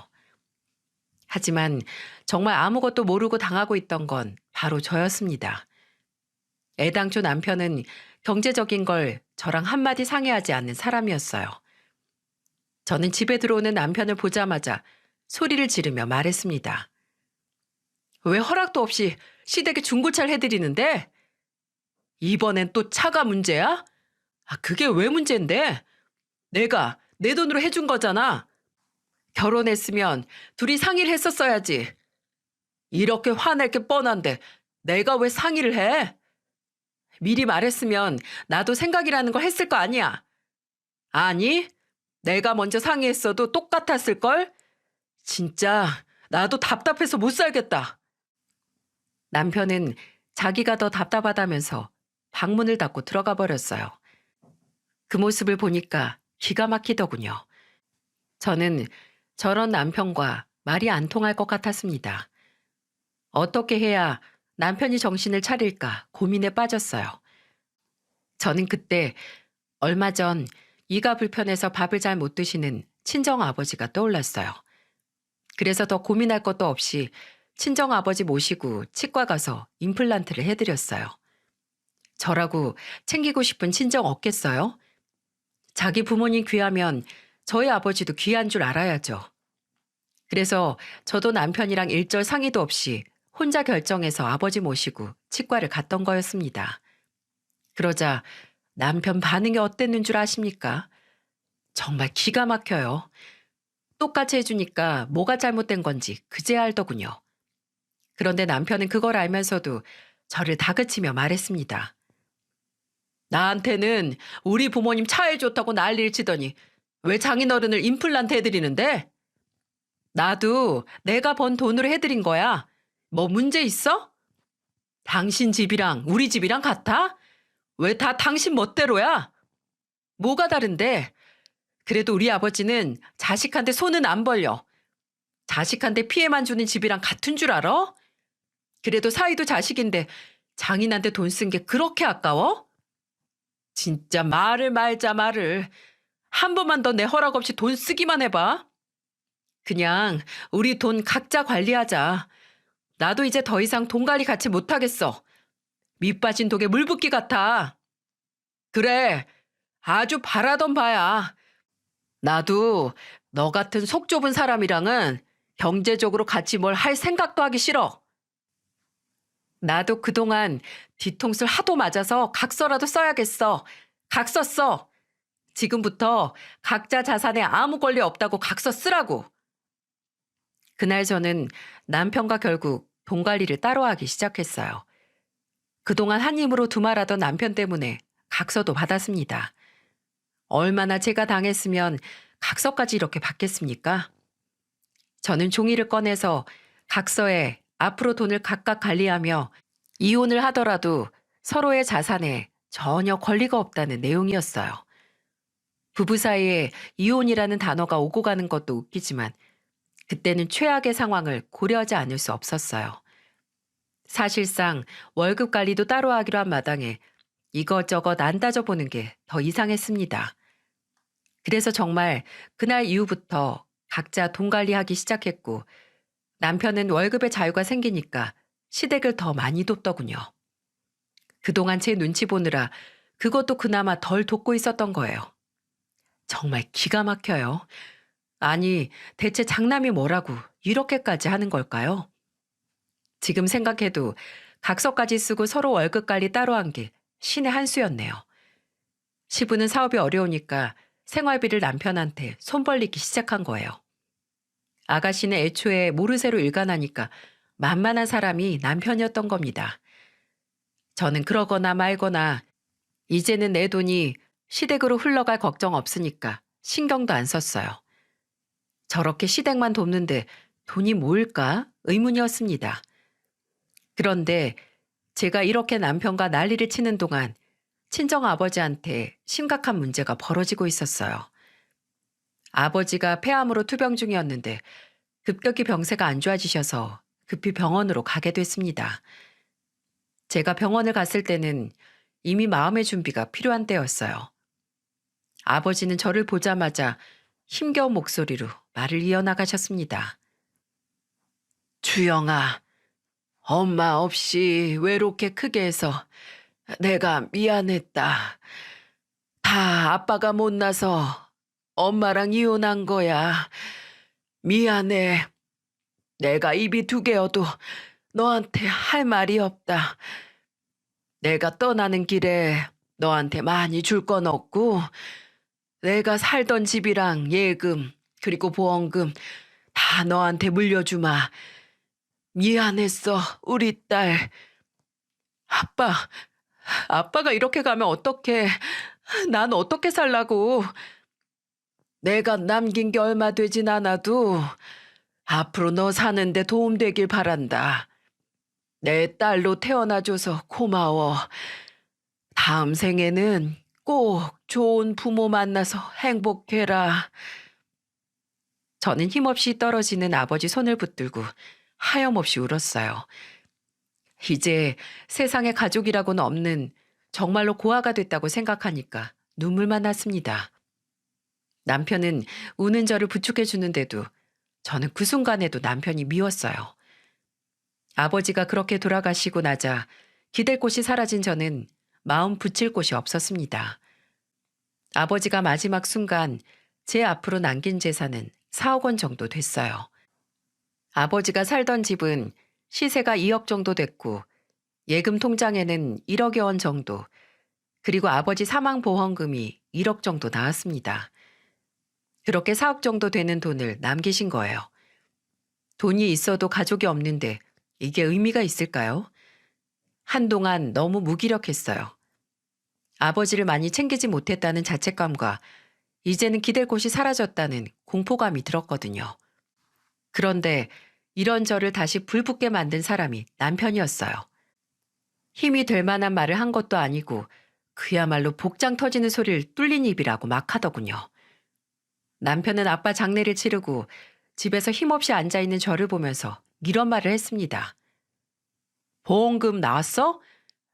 하지만 정말 아무것도 모르고 당하고 있던 건 바로 저였습니다. 애당초 남편은 경제적인 걸 저랑 한마디 상의하지 않는 사람이었어요. 저는 집에 들어오는 남편을 보자마자 소리를 지르며 말했습니다. 왜 허락도 없이 시댁에 중고차를 해드리는데? 이번엔 또 차가 문제야? 그게 왜 문제인데? 내가 내 돈으로 해준 거잖아. 결혼했으면 둘이 상의를 했었어야지. 이렇게 화낼 게 뻔한데 내가 왜 상의를 해? 미리 말했으면 나도 생각이라는 걸 했을 거 아니야. 아니, 내가 먼저 상의했어도 똑같았을걸? 진짜 나도 답답해서 못 살겠다. 남편은 자기가 더 답답하다면서 방문을 닫고 들어가 버렸어요. 그 모습을 보니까 기가 막히더군요. 저는 저런 남편과 말이 안 통할 것 같았습니다. 어떻게 해야 남편이 정신을 차릴까 고민에 빠졌어요. 저는 그때 얼마 전 이가 불편해서 밥을 잘 못 드시는 친정아버지가 떠올랐어요. 그래서 더 고민할 것도 없이 친정아버지 모시고 치과 가서 임플란트를 해드렸어요. 저라고 챙기고 싶은 친정 없겠어요? 자기 부모님 귀하면 저희 아버지도 귀한 줄 알아야죠. 그래서 저도 남편이랑 일절 상의도 없이 혼자 결정해서 아버지 모시고 치과를 갔던 거였습니다. 그러자 남편 반응이 어땠는 줄 아십니까? 정말 기가 막혀요. 똑같이 해주니까 뭐가 잘못된 건지 그제야 알더군요. 그런데 남편은 그걸 알면서도 저를 다그치며 말했습니다. 나한테는 우리 부모님 차에 좋다고 난리를 치더니 왜 장인어른을 임플란트 해드리는데? 나도 내가 번 돈으로 해드린 거야. 뭐 문제 있어? 당신 집이랑 우리 집이랑 같아? 왜 다 당신 멋대로야? 뭐가 다른데? 그래도 우리 아버지는 자식한테 손은 안 벌려. 자식한테 피해만 주는 집이랑 같은 줄 알아? 그래도 사이도 자식인데 장인한테 돈 쓴 게 그렇게 아까워? 진짜 말을 말자 말을. 한 번만 더 내 허락 없이 돈 쓰기만 해봐. 그냥 우리 돈 각자 관리하자. 나도 이제 더 이상 돈 관리 같이 못하겠어. 밑 빠진 독에 물 붓기 같아. 그래, 아주 바라던 바야. 나도 너 같은 속 좁은 사람이랑은 경제적으로 같이 뭘 할 생각도 하기 싫어. 나도 그동안 뒤통수를 하도 맞아서 각서라도 써야겠어. 각서 써. 지금부터 각자 자산에 아무 권리 없다고 각서 쓰라고. 그날 저는 남편과 결국 돈 관리를 따로 하기 시작했어요. 그동안 한 힘으로 두말하던 남편 때문에 각서도 받았습니다. 얼마나 제가 당했으면 각서까지 이렇게 받겠습니까? 저는 종이를 꺼내서 각서에 앞으로 돈을 각각 관리하며 이혼을 하더라도 서로의 자산에 전혀 권리가 없다는 내용이었어요. 부부 사이에 이혼이라는 단어가 오고 가는 것도 웃기지만 그때는 최악의 상황을 고려하지 않을 수 없었어요. 사실상 월급 관리도 따로 하기로 한 마당에 이것저것 안 따져보는 게 더 이상했습니다. 그래서 정말 그날 이후부터 각자 돈 관리하기 시작했고 남편은 월급에 자유가 생기니까 시댁을 더 많이 돕더군요. 그동안 제 눈치 보느라 그것도 그나마 덜 돕고 있었던 거예요. 정말 기가 막혀요. 아니, 대체 장남이 뭐라고 이렇게까지 하는 걸까요? 지금 생각해도 각서까지 쓰고 서로 월급 관리 따로 한 게 신의 한 수였네요. 시부는 사업이 어려우니까 생활비를 남편한테 손 벌리기 시작한 거예요. 아가씨는 애초에 모르쇠로 일관하니까 만만한 사람이 남편이었던 겁니다. 저는 그러거나 말거나 이제는 내 돈이 시댁으로 흘러갈 걱정 없으니까 신경도 안 썼어요. 저렇게 시댁만 돕는데 돈이 모일까 의문이었습니다. 그런데 제가 이렇게 남편과 난리를 치는 동안 친정 아버지한테 심각한 문제가 벌어지고 있었어요. 아버지가 폐암으로 투병 중이었는데 급격히 병세가 안 좋아지셔서 급히 병원으로 가게 됐습니다. 제가 병원을 갔을 때는 이미 마음의 준비가 필요한 때였어요. 아버지는 저를 보자마자 힘겨운 목소리로 말을 이어나가셨습니다. 주영아, 엄마 없이 외롭게 크게 해서 내가 미안했다. 다 아빠가 못나서 엄마랑 이혼한 거야. 미안해. 내가 입이 두 개여도 너한테 할 말이 없다. 내가 떠나는 길에 너한테 많이 줄 건 없고 내가 살던 집이랑 예금 그리고 보험금 다 너한테 물려주마. 미안했어, 우리 딸. 아빠, 아빠가 이렇게 가면 어떡해. 난 어떻게 살라고. 내가 남긴 게 얼마 되진 않아도 앞으로 너 사는데 도움되길 바란다. 내 딸로 태어나줘서 고마워. 다음 생에는 꼭 좋은 부모 만나서 행복해라. 저는 힘없이 떨어지는 아버지 손을 붙들고 하염없이 울었어요. 이제 세상에 가족이라고는 없는 정말로 고아가 됐다고 생각하니까 눈물만 났습니다. 남편은 우는 저를 부축해 주는데도 저는 그 순간에도 남편이 미웠어요. 아버지가 그렇게 돌아가시고 나자 기댈 곳이 사라진 저는 마음 붙일 곳이 없었습니다. 아버지가 마지막 순간 제 앞으로 남긴 재산은 4억 원 정도 됐어요. 아버지가 살던 집은 시세가 2억 정도 됐고 예금 통장에는 1억여 원 정도, 그리고 아버지 사망 보험금이 1억 정도 나왔습니다. 그렇게 4억 정도 되는 돈을 남기신 거예요. 돈이 있어도 가족이 없는데 이게 의미가 있을까요? 한동안 너무 무기력했어요. 아버지를 많이 챙기지 못했다는 자책감과 이제는 기댈 곳이 사라졌다는 공포감이 들었거든요. 그런데 이런 저를 다시 불붙게 만든 사람이 남편이었어요. 힘이 될 만한 말을 한 것도 아니고 그야말로 복장 터지는 소리를 뚫린 입이라고 막 하더군요. 남편은 아빠 장례를 치르고 집에서 힘없이 앉아있는 저를 보면서 이런 말을 했습니다. 보험금 나왔어?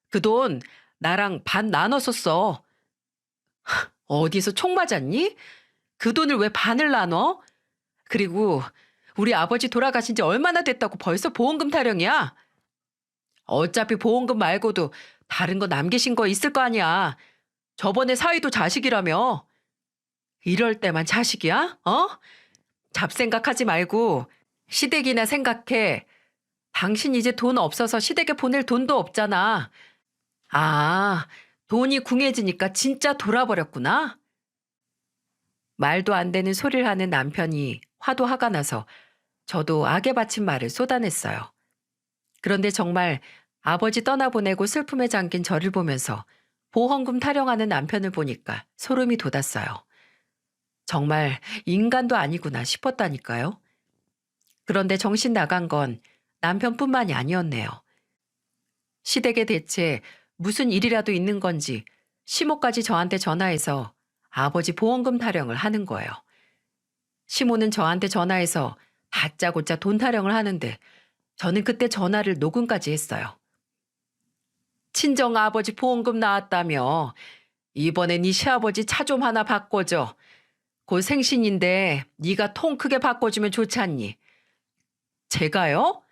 그 돈 나랑 반 나눠 썼어. 어디서 총 맞았니? 그 돈을 왜 반을 나눠? 그리고 우리 아버지 돌아가신 지 얼마나 됐다고 벌써 보험금 타령이야? 어차피 보험금 말고도 다른 거 남기신 거 있을 거 아니야. 저번에 사위도 자식이라며. 이럴 때만 자식이야? 어? 잡생각하지 말고 시댁이나 생각해. 당신 이제 돈 없어서 시댁에 보낼 돈도 없잖아. 아, 돈이 궁해지니까 진짜 돌아버렸구나. 말도 안 되는 소리를 하는 남편이 화도 화가 나서 저도 악에 바친 말을 쏟아냈어요. 그런데 정말 아버지 떠나보내고 슬픔에 잠긴 저를 보면서 보험금 타령하는 남편을 보니까 소름이 돋았어요. 정말 인간도 아니구나 싶었다니까요. 그런데 정신 나간 건 남편뿐만이 아니었네요. 시댁에 대체 무슨 일이라도 있는 건지 시모까지 저한테 전화해서 아버지 보험금 타령을 하는 거예요. 시모는 저한테 전화해서 다짜고짜 돈 타령을 하는데 저는 그때 전화를 녹음까지 했어요. 친정 아버지 보험금 나왔다며. 이번에 네 시아버지 차 좀 하나 바꿔줘. 곧 생신인데 네가 통 크게 바꿔주면 좋지 않니? 제가요?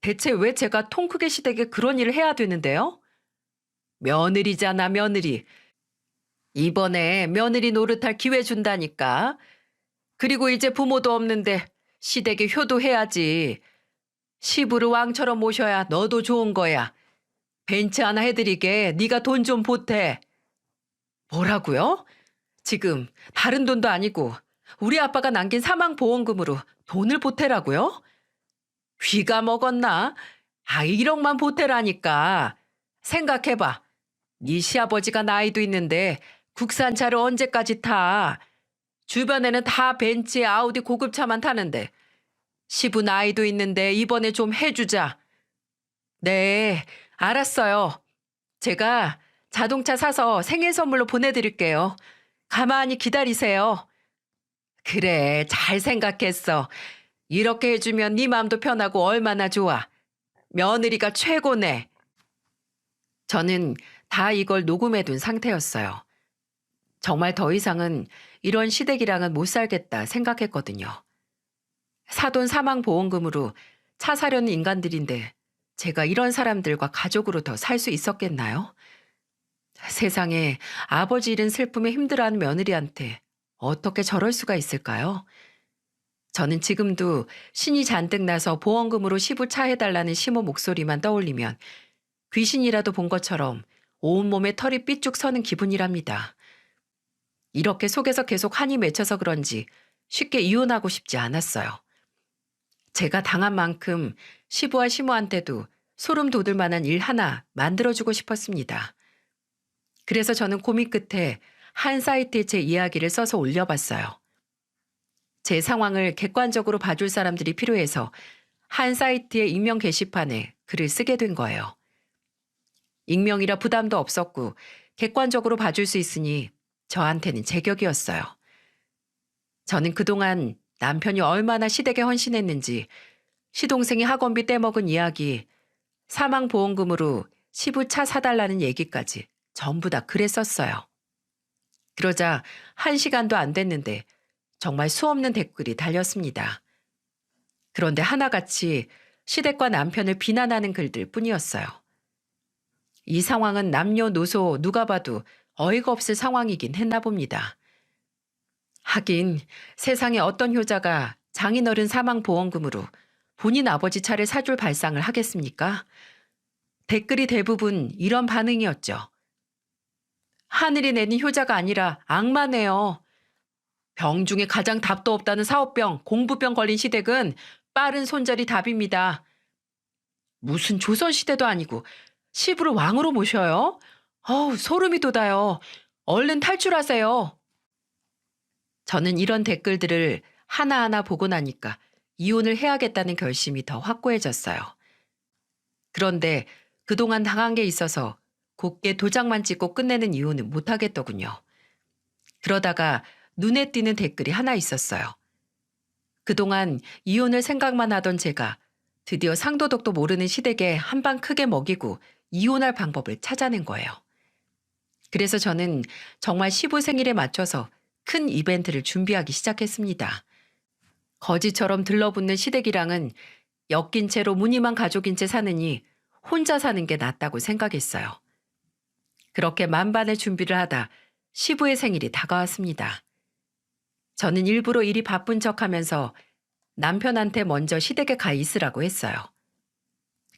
대체 왜 제가 통 크게 시댁에 그런 일을 해야 되는데요? 며느리잖아, 며느리. 이번에 며느리 노릇할 기회 준다니까. 그리고 이제 부모도 없는데 시댁에 효도해야지. 시부를 왕처럼 모셔야 너도 좋은 거야. 벤츠 하나 해드리게 네가 돈 좀 보태. 뭐라고요? 지금 다른 돈도 아니고 우리 아빠가 남긴 사망보험금으로 돈을 보태라고요? 귀가 먹었나? 1억만 보태라니까. 생각해봐. 네 시아버지가 나이도 있는데 국산차를 언제까지 타? 주변에는 다 벤츠, 아우디 고급차만 타는데 시부 나이도 있는데 이번에 좀 해주자. 네, 알았어요. 제가 자동차 사서 생일 선물로 보내드릴게요. 가만히 기다리세요. 그래, 잘 생각했어. 이렇게 해주면 네 마음도 편하고 얼마나 좋아. 며느리가 최고네. 저는 다 이걸 녹음해둔 상태였어요. 정말 더 이상은 이런 시댁이랑은 못 살겠다 생각했거든요. 사돈 사망 보험금으로 차 사려는 인간들인데 제가 이런 사람들과 가족으로 더 살 수 있었겠나요? 세상에 아버지 잃은 슬픔에 힘들어하는 며느리한테 어떻게 저럴 수가 있을까요? 저는 지금도 신이 잔뜩 나서 보험금으로 시부차 해달라는 시모 목소리만 떠올리면 귀신이라도 본 것처럼 온몸에 털이 삐쭉 서는 기분이랍니다. 이렇게 속에서 계속 한이 맺혀서 그런지 쉽게 이혼하고 싶지 않았어요. 제가 당한 만큼 시부와 시모한테도 소름 돋을 만한 일 하나 만들어주고 싶었습니다. 그래서 저는 고민 끝에 한 사이트에 제 이야기를 써서 올려봤어요. 제 상황을 객관적으로 봐줄 사람들이 필요해서 한 사이트의 익명 게시판에 글을 쓰게 된 거예요. 익명이라 부담도 없었고 객관적으로 봐줄 수 있으니 저한테는 제격이었어요. 저는 그동안 남편이 얼마나 시댁에 헌신했는지, 시동생이 학원비 떼먹은 이야기, 사망보험금으로 시부차 사달라는 얘기까지 전부 다 글에 썼어요. 그러자 1시간도 안 됐는데 정말 수없는 댓글이 달렸습니다. 그런데 하나같이 시댁과 남편을 비난하는 글들 뿐이었어요. 이 상황은 남녀노소 누가 봐도 어이가 없을 상황이긴 했나 봅니다. 하긴 세상에 어떤 효자가 장인어른 사망 보험금으로 본인 아버지 차를 사줄 발상을 하겠습니까? 댓글이 대부분 이런 반응이었죠. 하늘이 내린 효자가 아니라 악마네요. 병 중에 가장 답도 없다는 사업병, 공부병 걸린 시댁은 빠른 손절이 답입니다. 무슨 조선시대도 아니고 시부를 왕으로 모셔요? 어우, 소름이 돋아요. 얼른 탈출하세요. 저는 이런 댓글들을 하나하나 보고 나니까 이혼을 해야겠다는 결심이 더 확고해졌어요. 그런데 그동안 당한 게 있어서 곱게 도장만 찍고 끝내는 이혼은 못하겠더군요. 그러다가 눈에 띄는 댓글이 하나 있었어요. 그동안 이혼을 생각만 하던 제가 드디어 상도덕도 모르는 시댁에 한 방 크게 먹이고 이혼할 방법을 찾아낸 거예요. 그래서 저는 정말 시부 생일에 맞춰서 큰 이벤트를 준비하기 시작했습니다. 거지처럼 들러붙는 시댁이랑은 엮인 채로 무늬만 가족인 채 사느니 혼자 사는 게 낫다고 생각했어요. 그렇게 만반의 준비를 하다 시부의 생일이 다가왔습니다. 저는 일부러 일이 바쁜 척하면서 남편한테 먼저 시댁에 가 있으라고 했어요.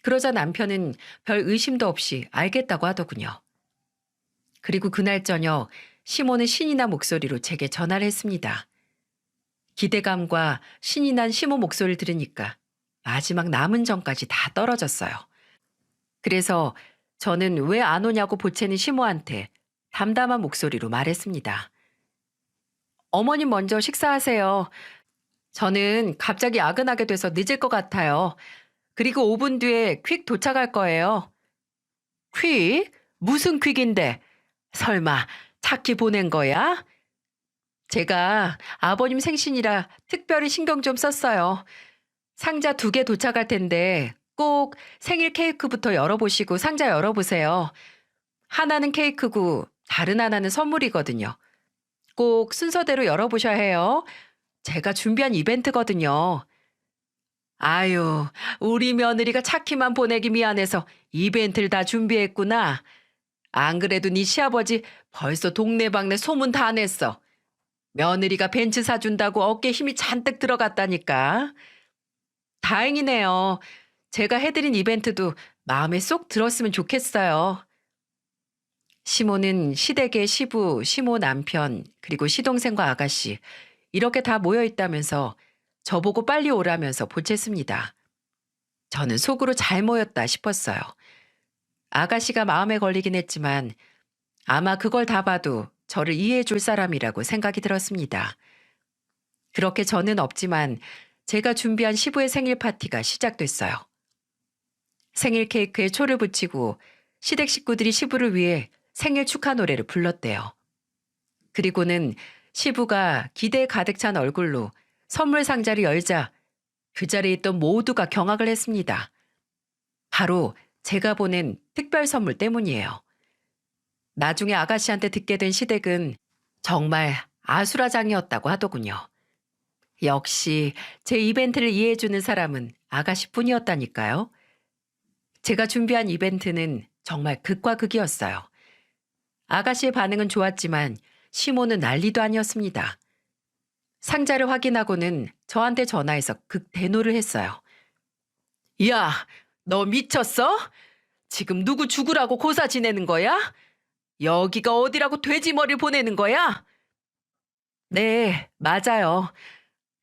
그러자 남편은 별 의심도 없이 알겠다고 하더군요. 그리고 그날 저녁 시모는 신이 난 목소리로 제게 전화를 했습니다. 기대감과 신이 난 시모 목소리를 들으니까 마지막 남은 정까지 다 떨어졌어요. 그래서 저는 왜 안 오냐고 보채는 시모한테 담담한 목소리로 말했습니다. 어머님 먼저 식사하세요. 저는 갑자기 야근하게 돼서 늦을 것 같아요. 그리고 5분 뒤에 퀵 도착할 거예요. 퀵? 무슨 퀵인데? 설마 차키 보낸 거야? 제가 아버님 생신이라 특별히 신경 좀 썼어요. 상자 2개 도착할 텐데 꼭 생일 케이크부터 열어보시고 상자 열어보세요. 하나는 케이크고 다른 하나는 선물이거든요. 꼭 순서대로 열어보셔야 해요. 제가 준비한 이벤트거든요. 아유, 우리 며느리가 차키만 보내기 미안해서 이벤트를 다 준비했구나. 안 그래도 네 시아버지 벌써 동네방네 소문 다 냈어. 며느리가 벤츠 사준다고 어깨에 힘이 잔뜩 들어갔다니까. 다행이네요. 제가 해드린 이벤트도 마음에 쏙 들었으면 좋겠어요. 시모는 시댁의 시부, 시모 남편, 그리고 시동생과 아가씨 이렇게 다 모여 있다면서 저보고 빨리 오라면서 보챘습니다. 저는 속으로 잘 모였다 싶었어요. 아가씨가 마음에 걸리긴 했지만 아마 그걸 다 봐도 저를 이해해 줄 사람이라고 생각이 들었습니다. 그렇게 저는 없지만 제가 준비한 시부의 생일 파티가 시작됐어요. 생일 케이크에 초를 붙이고 시댁 식구들이 시부를 위해 생일 축하 노래를 불렀대요. 그리고는 시부가 기대에 가득 찬 얼굴로 선물 상자를 열자 그 자리에 있던 모두가 경악을 했습니다. 바로 제가 보낸 특별 선물 때문이에요. 나중에 아가씨한테 듣게 된 시댁은 정말 아수라장이었다고 하더군요. 역시 제 이벤트를 이해해주는 사람은 아가씨뿐이었다니까요. 제가 준비한 이벤트는 정말 극과 극이었어요. 아가씨의 반응은 좋았지만 시모는 난리도 아니었습니다. 상자를 확인하고는 저한테 전화해서 극대노를 했어요. 야, 너 미쳤어? 지금 누구 죽으라고 고사 지내는 거야? 여기가 어디라고 돼지머리를 보내는 거야? 네, 맞아요.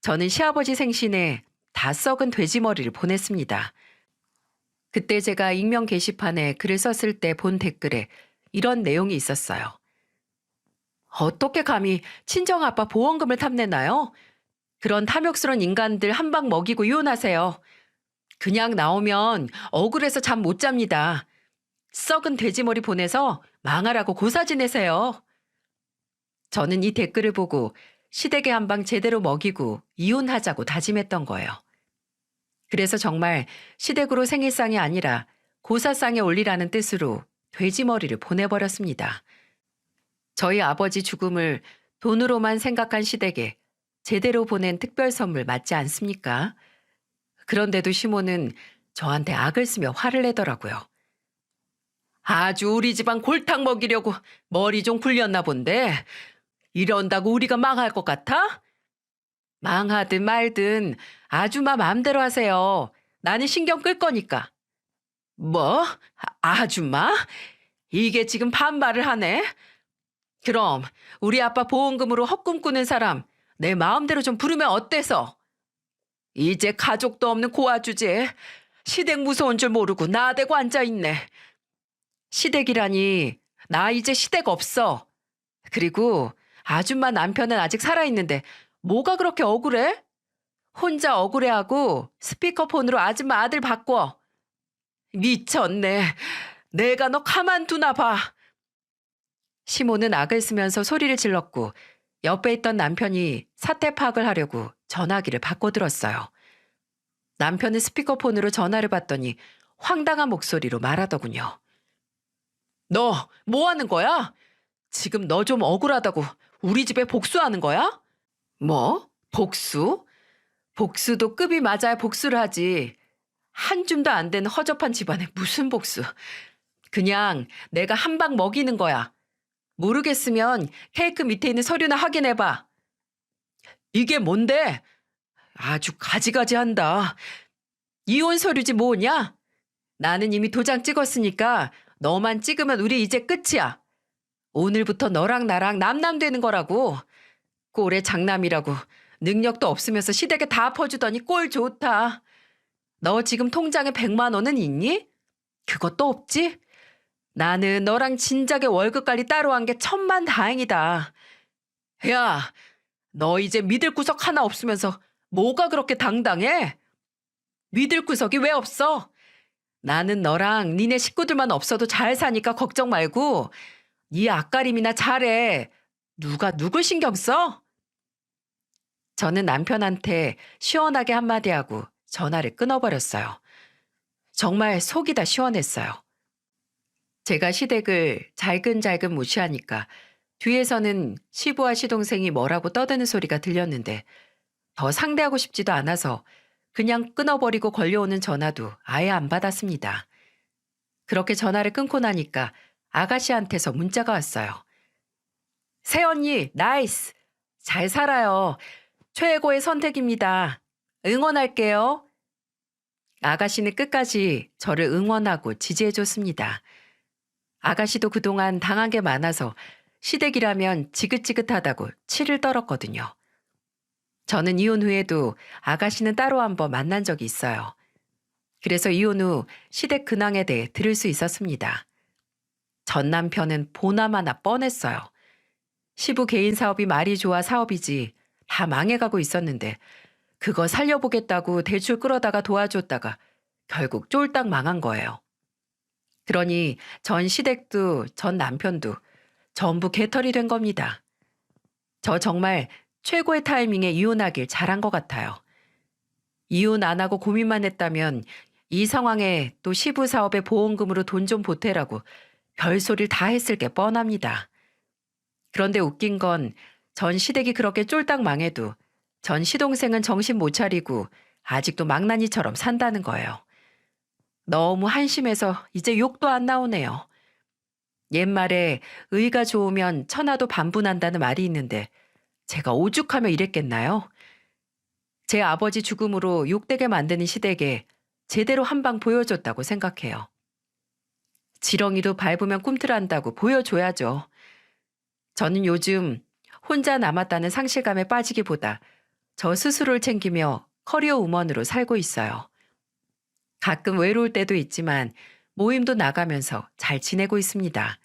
저는 시아버지 생신에 다 썩은 돼지머리를 보냈습니다. 그때 제가 익명 게시판에 글을 썼을 때 본 댓글에 이런 내용이 있었어요. 어떻게 감히 친정아빠 보험금을 탐내나요? 그런 탐욕스러운 인간들 한 방 먹이고 이혼하세요. 그냥 나오면 억울해서 잠 못 잡니다. 썩은 돼지머리 보내서 망하라고 고사 지내세요. 저는 이 댓글을 보고 시댁에 한 방 제대로 먹이고 이혼하자고 다짐했던 거예요. 그래서 정말 시댁으로 생일상이 아니라 고사상에 올리라는 뜻으로 돼지머리를 보내버렸습니다. 저희 아버지 죽음을 돈으로만 생각한 시댁에 제대로 보낸 특별 선물 맞지 않습니까? 그런데도 시모는 저한테 악을 쓰며 화를 내더라고요. 아주 우리 집안 골탕 먹이려고 머리 좀 굴렸나 본데 이런다고 우리가 망할 것 같아? 망하든 말든 아줌마 마음대로 하세요. 나는 신경 끌 거니까. 뭐? 아줌마? 이게 지금 반말을 하네? 그럼 우리 아빠 보험금으로 헛꿈 꾸는 사람 내 마음대로 좀 부르면 어때서? 이제 가족도 없는 고아 주제에 시댁 무서운 줄 모르고 나대고 앉아있네. 시댁이라니 나 이제 시댁 없어. 그리고 아줌마 남편은 아직 살아있는데 뭐가 그렇게 억울해? 혼자 억울해하고 스피커폰으로 아줌마 아들 바꿔. 미쳤네. 내가 너 가만두나 봐. 시모는 악을 쓰면서 소리를 질렀고 옆에 있던 남편이 사태 파악을 하려고 전화기를 바꿔들었어요. 남편은 스피커폰으로 전화를 받더니 황당한 목소리로 말하더군요. 너 뭐 하는 거야? 지금 너 좀 억울하다고 우리 집에 복수하는 거야? 뭐? 복수? 복수도 급이 맞아야 복수를 하지. 한 줌도 안 된 허접한 집안에 무슨 복수. 그냥 내가 한 방 먹이는 거야. 모르겠으면 케이크 밑에 있는 서류나 확인해봐. 이게 뭔데? 아주 가지가지한다. 이혼 서류지 뭐냐? 나는 이미 도장 찍었으니까 너만 찍으면 우리 이제 끝이야. 오늘부터 너랑 나랑 남남되는 거라고. 꼴의 장남이라고 능력도 없으면서 시댁에 다 퍼주더니 꼴 좋다. 너 지금 통장에 100만 원은 있니? 그것도 없지? 나는 너랑 진작에 월급 관리 따로 한 게 천만다행이다. 야, 너 이제 믿을 구석 하나 없으면서 뭐가 그렇게 당당해? 믿을 구석이 왜 없어? 나는 너랑 니네 식구들만 없어도 잘 사니까 걱정 말고 네 앞가림이나 잘해. 누가 누굴 신경 써? 저는 남편한테 시원하게 한마디 하고 전화를 끊어버렸어요. 정말 속이 다 시원했어요. 제가 시댁을 잘근잘근 무시하니까 뒤에서는 시부와 시동생이 뭐라고 떠드는 소리가 들렸는데 더 상대하고 싶지도 않아서 그냥 끊어버리고 걸려오는 전화도 아예 안 받았습니다. 그렇게 전화를 끊고 나니까 아가씨한테서 문자가 왔어요. 새언니, 나이스! 잘 살아요. 최고의 선택입니다. 응원할게요. 아가씨는 끝까지 저를 응원하고 지지해줬습니다. 아가씨도 그동안 당한 게 많아서 시댁이라면 지긋지긋하다고 치를 떨었거든요. 저는 이혼 후에도 아가씨는 따로 한번 만난 적이 있어요. 그래서 이혼 후 시댁 근황에 대해 들을 수 있었습니다. 전 남편은 보나마나 뻔했어요. 시부 개인 사업이 말이 좋아 사업이지 다 망해가고 있었는데 그거 살려보겠다고 대출 끌어다가 도와줬다가 결국 쫄딱 망한 거예요. 그러니 전 시댁도 전 남편도 전부 개털이 된 겁니다. 저 정말 최고의 타이밍에 이혼하길 잘한 것 같아요. 이혼 안 하고 고민만 했다면 이 상황에 또 시부 사업의 보험금으로 돈 좀 보태라고 별소리를 다 했을 게 뻔합니다. 그런데 웃긴 건 전 시댁이 그렇게 쫄딱 망해도 전 시동생은 정신 못 차리고 아직도 망나니처럼 산다는 거예요. 너무 한심해서 이제 욕도 안 나오네요. 옛말에 의가 좋으면 천하도 반분한다는 말이 있는데 제가 오죽하며 이랬겠나요? 제 아버지 죽음으로 욕되게 만드는 시댁에 제대로 한 방 보여줬다고 생각해요. 지렁이도 밟으면 꿈틀한다고 보여줘야죠. 저는 요즘 혼자 남았다는 상실감에 빠지기보다 저 스스로를 챙기며 커리어 우먼으로 살고 있어요. 가끔 외로울 때도 있지만 모임도 나가면서 잘 지내고 있습니다.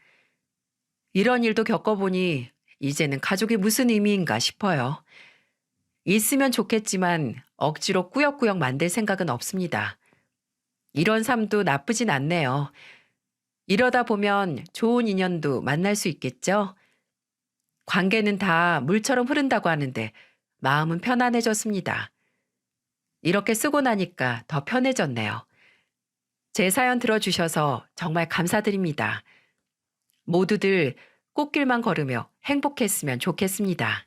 이런 일도 겪어보니 이제는 가족이 무슨 의미인가 싶어요. 있으면 좋겠지만 억지로 꾸역꾸역 만들 생각은 없습니다. 이런 삶도 나쁘진 않네요. 이러다 보면 좋은 인연도 만날 수 있겠죠? 관계는 다 물처럼 흐른다고 하는데 마음은 편안해졌습니다. 이렇게 쓰고 나니까 더 편해졌네요. 제 사연 들어주셔서 정말 감사드립니다. 모두들 꽃길만 걸으며 행복했으면 좋겠습니다.